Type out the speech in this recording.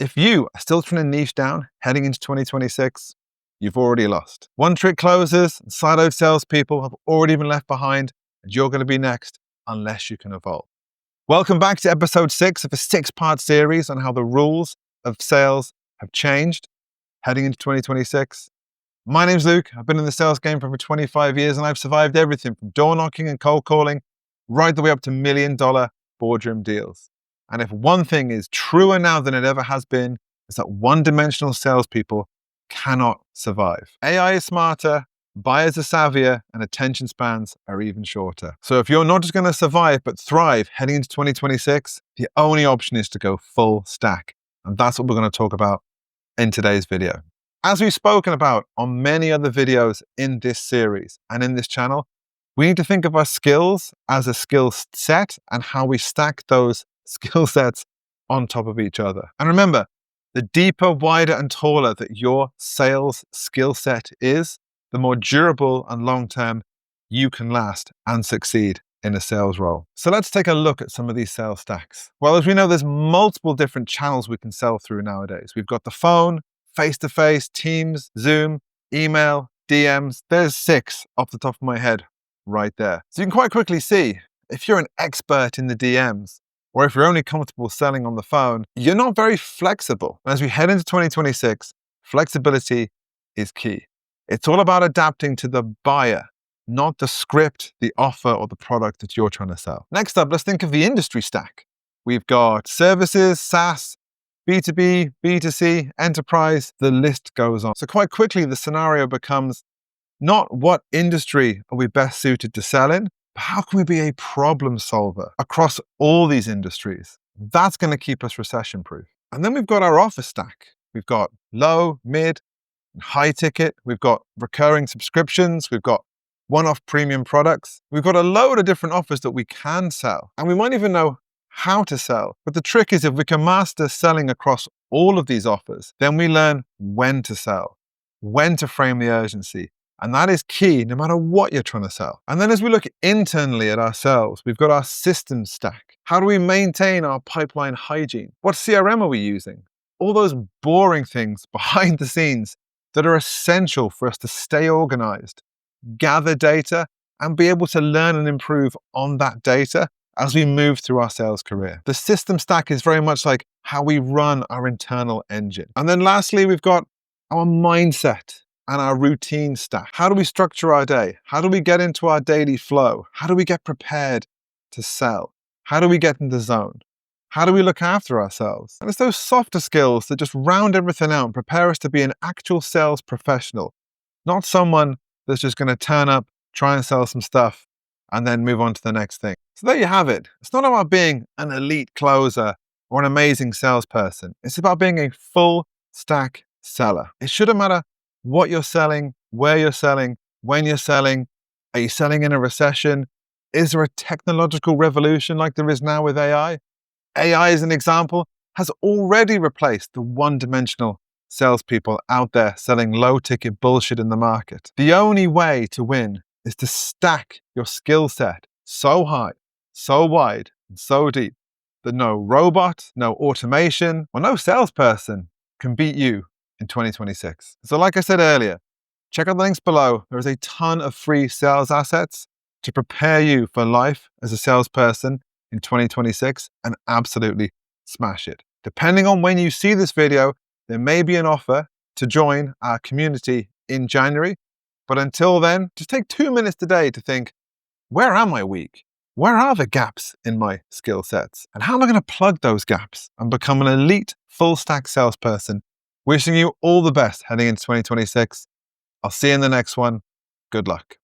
If you are still trying to niche down heading into 2026, you've already lost. One-trick closers and siloed salespeople have already been left behind, and you're going to be next unless you can evolve. Welcome back to episode 6 of a 6-part series on how the rules of sales have changed heading into 2026. My name's Luke. I've been in the sales game for over 25 years, and I've survived everything from door knocking and cold calling right the way up to $1 million boardroom deals. And if one thing is truer now than it ever has been, is that one-dimensional salespeople cannot survive. AI is smarter, buyers are savvier, and attention spans are even shorter. So if you're not just going to survive, but thrive heading into 2026, the only option is to go full stack. And that's what we're going to talk about in today's video. As we've spoken about on many other videos in this series and in this channel, we need to think of our skills as a skill set and how we stack those skill sets on top of each other. And remember, the deeper, wider, and taller that your sales skill set is, the more durable and long-term you can last and succeed in a sales role. So let's take a look at some of these sales stacks. Well, as we know, there's multiple different channels we can sell through nowadays. We've got the phone, face-to-face, Teams, Zoom, email, DMs. There's 6 off the top of my head right there. So you can quite quickly see, if you're an expert in the DMs, or if you're only comfortable selling on the phone, you're not very flexible. As we head into 2026, flexibility is key. It's all about adapting to the buyer, not the script, the offer, or the product that you're trying to sell. Next up, let's think of the industry stack. We've got services, SaaS, B2B, B2C, enterprise, the list goes on. So quite quickly, the scenario becomes not what industry are we best suited to sell in, but how can we be a problem solver across all these industries? That's going to keep us recession proof. And then we've got our offer stack. We've got low, mid, and high ticket. We've got recurring subscriptions. We've got one-off premium products. We've got a load of different offers that we can sell. And we might even know how to sell. But the trick is, if we can master selling across all of these offers, then we learn when to sell, when to frame the urgency. And that is key no matter what you're trying to sell. And then as we look internally at ourselves, we've got our systems stack. How do we maintain our pipeline hygiene? What CRM are we using? All those boring things behind the scenes that are essential for us to stay organized, gather data, and be able to learn and improve on that data as we move through our sales career. The system stack is very much like how we run our internal engine. And then lastly, we've got our mindset and our routine stack. How do we structure our day? How do we get into our daily flow? How do we get prepared to sell? How do we get in the zone? How do we look after ourselves? And it's those softer skills that just round everything out and prepare us to be an actual sales professional, not someone that's just going to turn up, try and sell some stuff, and then move on to the next thing. So there you have it. It's not about being an elite closer or an amazing salesperson. It's about being a full stack seller. It shouldn't matter what you're selling, where you're selling, when you're selling. Are you selling in a recession? Is there a technological revolution like there is now with AI? AI, as an example, has already replaced the one-dimensional salespeople out there selling low-ticket bullshit in the market. The only way to win is to stack your skill set so high, so wide, and so deep that no robot, no automation, or no salesperson can beat you in 2026. So like I said earlier, check out the links below. There is a ton of free sales assets to prepare you for life as a salesperson in 2026 and absolutely smash it. Depending on when you see this video, there may be an offer to join our community in January. But until then, just take 2 minutes today to think, where am I weak? Where are the gaps in my skill sets? And how am I going to plug those gaps and become an elite full stack salesperson? Wishing you all the best heading into 2026. I'll see you in the next one. Good luck.